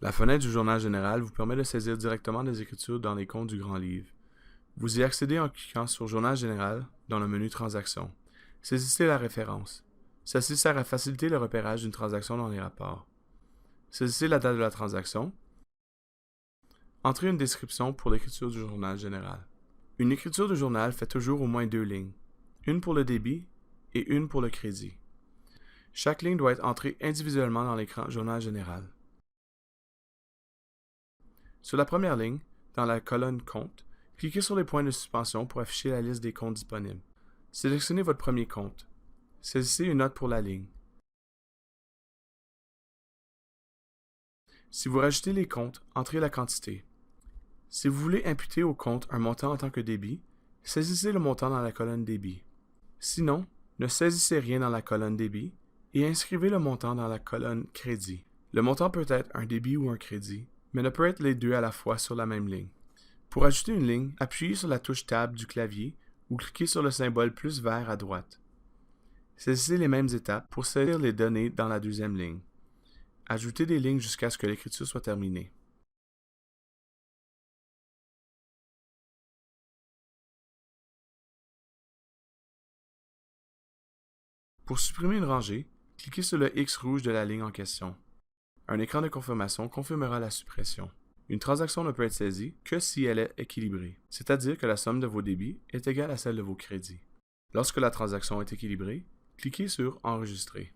La fenêtre du journal général vous permet de saisir directement des écritures dans les comptes du grand livre. Vous y accédez en cliquant sur Journal général dans le menu Transactions. Saisissez la référence. Ceci sert à faciliter le repérage d'une transaction dans les rapports. Saisissez la date de la transaction. Entrez une description pour l'écriture du journal général. Une écriture de journal fait toujours au moins 2 lignes, une pour le débit et une pour le crédit. Chaque ligne doit être entrée individuellement dans l'écran Journal général. Sur la première ligne, dans la colonne Compte, cliquez sur les points de suspension pour afficher la liste des comptes disponibles. Sélectionnez votre premier compte. Saisissez une note pour la ligne. Si vous rajoutez les comptes, entrez la quantité. Si vous voulez imputer au compte un montant en tant que débit, saisissez le montant dans la colonne Débit. Sinon, ne saisissez rien dans la colonne Débit et inscrivez le montant dans la colonne Crédit. Le montant peut être un débit ou un crédit, mais ne peut être les deux à la fois sur la même ligne. Pour ajouter une ligne, appuyez sur la touche Tab du clavier ou cliquez sur le symbole plus vert à droite. Saisissez les mêmes étapes pour saisir les données dans la deuxième ligne. Ajoutez des lignes jusqu'à ce que l'écriture soit terminée. Pour supprimer une rangée, cliquez sur le X rouge de la ligne en question. Un écran de confirmation confirmera la suppression. Une transaction ne peut être saisie que si elle est équilibrée, c'est-à-dire que la somme de vos débits est égale à celle de vos crédits. Lorsque la transaction est équilibrée, cliquez sur Enregistrer.